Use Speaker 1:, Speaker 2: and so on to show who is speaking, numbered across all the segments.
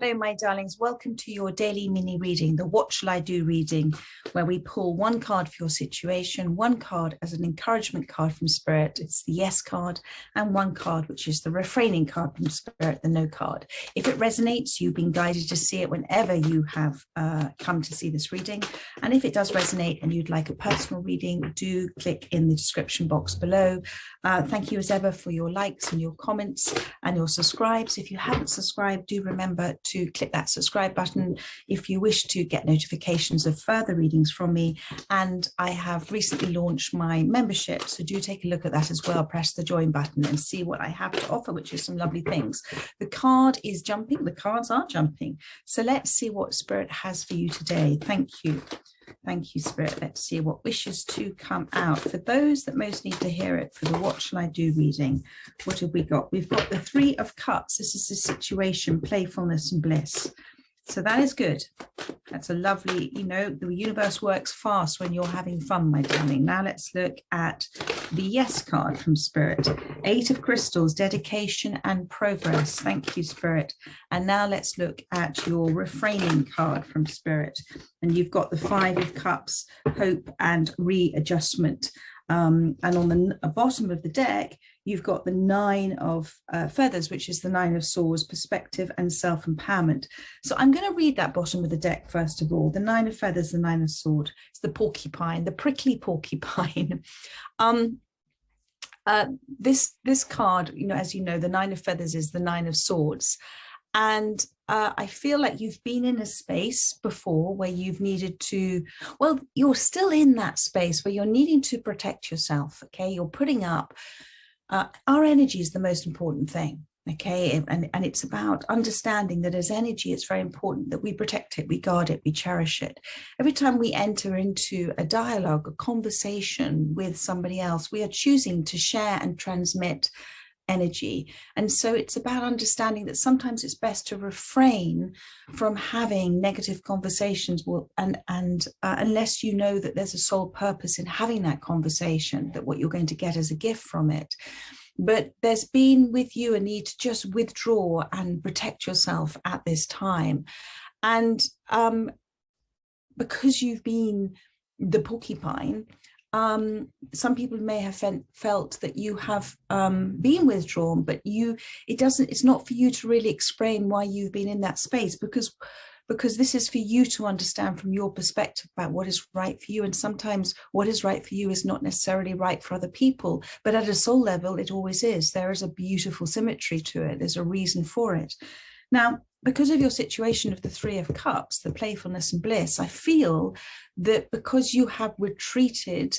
Speaker 1: Hello, my darlings. Welcome to your daily mini reading, the What Shall I Do reading, where we pull one card for your situation, one card as an encouragement card from Spirit. It's the Yes card, and one card, which is the Reframing card from Spirit, the No card. If it resonates, you've been guided to see it whenever you have come to see this reading. And if it does resonate and you'd like a personal reading, do click in the description box below. Thank you as ever for your likes and your comments and your subscribes. If you haven't subscribed, do remember to click that subscribe button if you wish to get notifications of further readings from me. And I have recently launched my membership, so do take a look at that as well. Press the join button and see what I have to offer, which is some lovely things. The card is jumping, the cards are jumping. So let's see what Spirit has for you today. Thank you. Thank you, Spirit. Let's see what wishes to come out. For those that most need to hear it, for the What Shall I Do reading, what have we got? We've got the Three of Cups. This is the situation, playfulness and bliss. So that is good. That's a lovely, the universe works fast when you're having fun, my darling. Now let's look at the Yes card from Spirit. Eight of Crystals, dedication and progress. Thank you, Spirit. And now let's look at your Reframing card from Spirit. And you've got the Five of Cups, hope and readjustment. And on the bottom of the deck, you've got the Nine of Feathers, which is the Nine of Swords, perspective and self-empowerment. So I'm going to read that bottom of the deck first of all. The Nine of Feathers, the Nine of Swords. It's the porcupine, the prickly porcupine. This card, as you know, the Nine of Feathers is the Nine of Swords. And I feel like you've been in a space before where you've needed to, well, you're still in that space where you're needing to protect yourself, okay? You're putting up, our energy is the most important thing, okay? And it's about understanding that as energy, it's very important that we protect it, we guard it, we cherish it. Every time we enter into a dialogue, a conversation with somebody else, we are choosing to share and transmit energy. And so it's about understanding that sometimes it's best to refrain from having negative conversations, and unless you know that there's a sole purpose in having that conversation, that what you're going to get as a gift from it. But there's been with you a need to just withdraw and protect yourself at this time. And because you've been the porcupine, some people may have felt that you have been withdrawn, but it's not for you to really explain why you've been in that space, because this is for you to understand from your perspective about what is right for you. And sometimes what is right for you is not necessarily right for other people, but at a soul level, it always is. There is a beautiful symmetry to it. There's a reason for it. Now, because of your situation of the Three of Cups, the playfulness and bliss, I feel that because you have retreated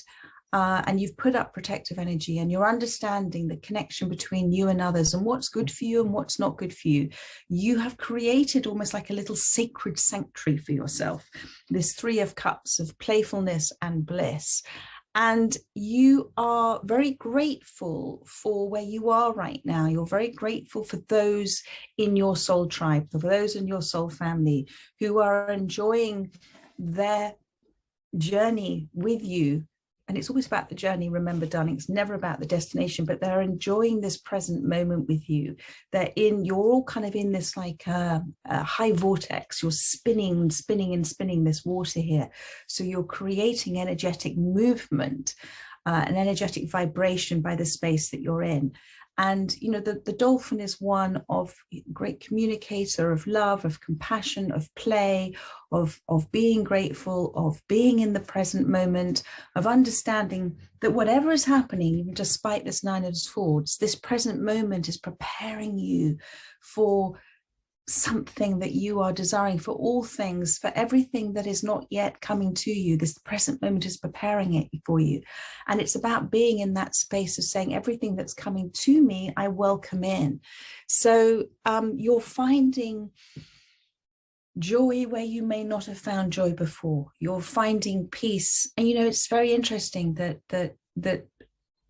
Speaker 1: and you've put up protective energy and you're understanding the connection between you and others and what's good for you and what's not good for you, you have created almost like a little sacred sanctuary for yourself, this Three of Cups of playfulness and bliss. And you are very grateful for where you are right now. You're very grateful for those in your soul tribe, for those in your soul family who are enjoying their journey with you. And it's always about the journey. Remember, darling, it's never about the destination, but they're enjoying this present moment with you. You're all kind of in this like a high vortex. You're spinning and spinning this water here. So you're creating energetic movement, an energetic vibration by the space that you're in. And, the dolphin is one of great communicator of love, of compassion, of play, of being grateful, of being in the present moment, of understanding that whatever is happening, even despite this Nine of Swords, this present moment is preparing you for something that you are desiring, for all things, for everything that is not yet coming to you. This present moment is preparing it for you. And it's about being in that space of saying, everything that's coming to me, I welcome in. So you're finding joy where you may not have found joy before. You're finding peace. And, it's very interesting that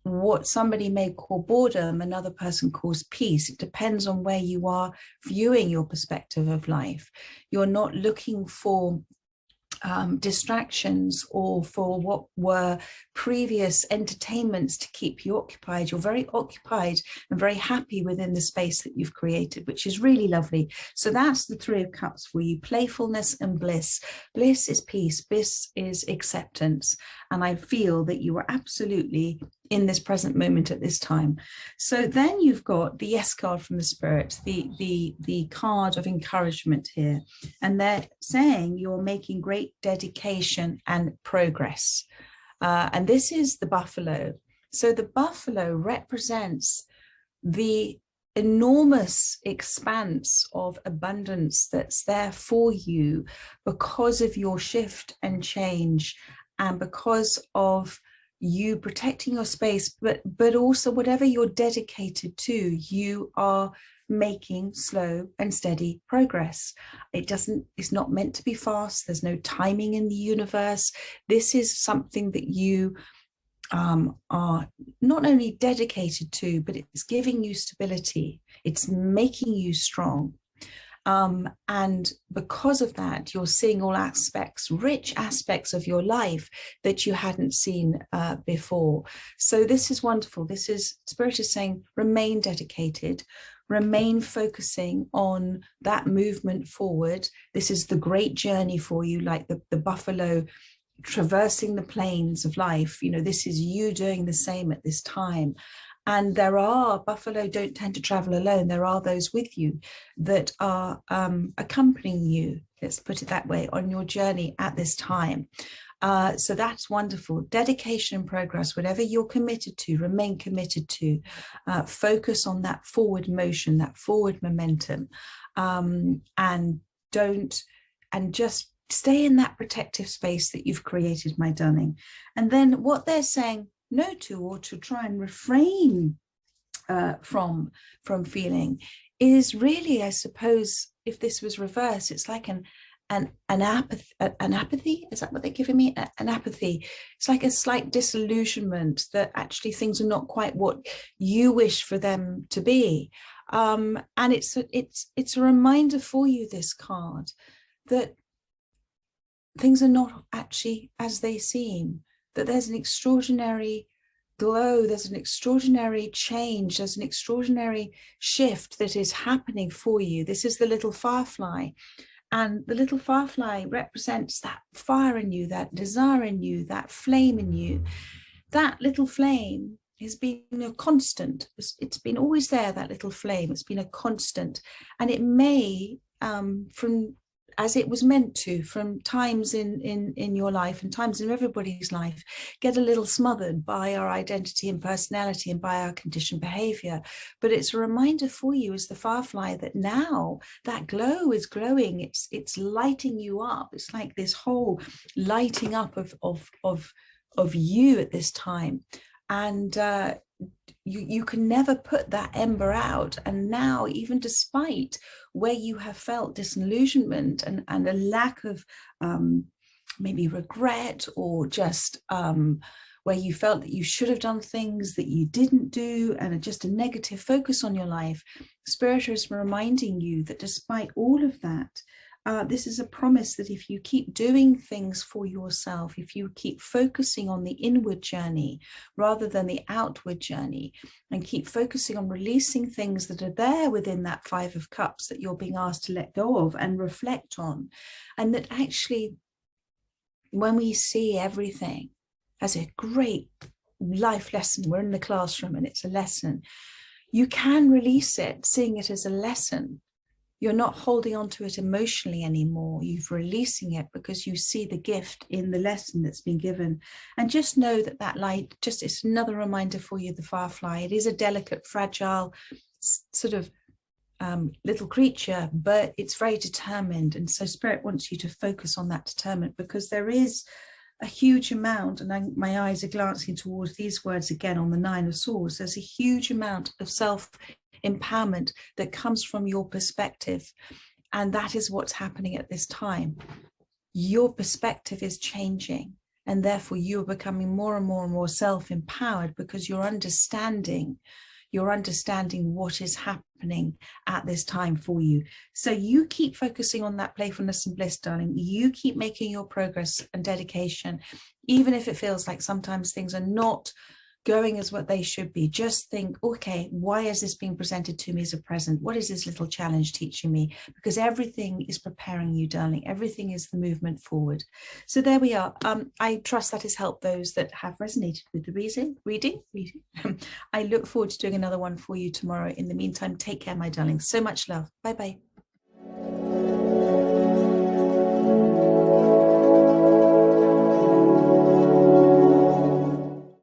Speaker 1: what somebody may call boredom, another person calls peace. It depends on where you are viewing your perspective of life. You're not looking for distractions or for what were previous entertainments to keep you occupied. You're very occupied and very happy within the space that you've created, which is really lovely. So that's the Three of Cups for you: playfulness and bliss. Bliss is peace, bliss is acceptance. And I feel that you are absolutely in this present moment at this time. So then you've got the Yes card from the Spirit, the card of encouragement here. And they're saying you're making great dedication and progress. And this is the buffalo. So the buffalo represents the enormous expanse of abundance that's there for you because of your shift and change, and because of you protecting your space, but also whatever you're dedicated to, you are making slow and steady progress. It's not meant to be fast. There's no timing in the universe. This is something that you are not only dedicated to, but it's giving you stability. It's making you strong. And because of that, you're seeing all aspects, rich aspects of your life that you hadn't seen before. So this is wonderful. This is, Spirit is saying, remain dedicated, remain focusing on that movement forward. This is the great journey for you, like the buffalo traversing the plains of life. You know, this is you doing the same at this time. And buffalo don't tend to travel alone. There are those with you that are accompanying you, let's put it that way, on your journey at this time. So that's wonderful. Dedication and progress, whatever you're committed to, remain committed to. Focus on that forward motion, that forward momentum, and just stay in that protective space that you've created, my darling. And then what they're saying no to, or to try and refrain from feeling, is really, I suppose, if this was reversed, it's like an apathy. Is that what they're giving me? An apathy. It's like a slight disillusionment that actually things are not quite what you wish for them to be. And it's a reminder for you, this card, that things are not actually as they seem, that there's an extraordinary glow, there's an extraordinary change, there's an extraordinary shift that is happening for you. This is the little firefly. And the little firefly represents that fire in you, that desire in you, that flame in you. That little flame has been a constant. It's been always there, that little flame. It's been a constant. And it may, from as it was meant to, from times in your life and times in everybody's life, get a little smothered by our identity and personality and by our conditioned behavior. But it's a reminder for you as the firefly that now that glow is glowing. It's lighting you up. It's like this whole lighting up of you at this time. And you can never put that ember out. And now, even despite where you have felt disillusionment and a lack of maybe regret, or just where you felt that you should have done things that you didn't do, and just a negative focus on your life, Spirit is reminding you that despite all of that, this is a promise that if you keep doing things for yourself, if you keep focusing on the inward journey rather than the outward journey, and keep focusing on releasing things that are there within that Five of Cups that you're being asked to let go of and reflect on, and that actually when we see everything as a great life lesson, we're in the classroom and it's a lesson, you can release it, seeing it as a lesson. You're not holding on to it emotionally anymore. You're releasing it because you see the gift in the lesson that's been given. And just know that that light, just it's another reminder for you, the firefly. It is a delicate, fragile sort of little creature, but it's very determined. And so Spirit wants you to focus on that determined, because there is a huge amount, and my eyes are glancing towards these words again on the Nine of Swords. There's a huge amount of self-empowerment that comes from your perspective, and that is what's happening at this time. Your perspective is changing, and therefore you are becoming more and more and more self-empowered, because you're understanding you're understanding what is happening at this time for you. So you keep focusing on that playfulness and bliss, darling. You keep making your progress and dedication, even if it feels like sometimes things are not going as what they should be. Just think, okay, why is this being presented to me as a present? What is this little challenge teaching me? Because everything is preparing you, darling. Everything is the movement forward. So there we are. I trust that has helped those that have resonated with the reading. I look forward to doing another one for you tomorrow. In the meantime, take care, my darling. So much love. Bye-bye.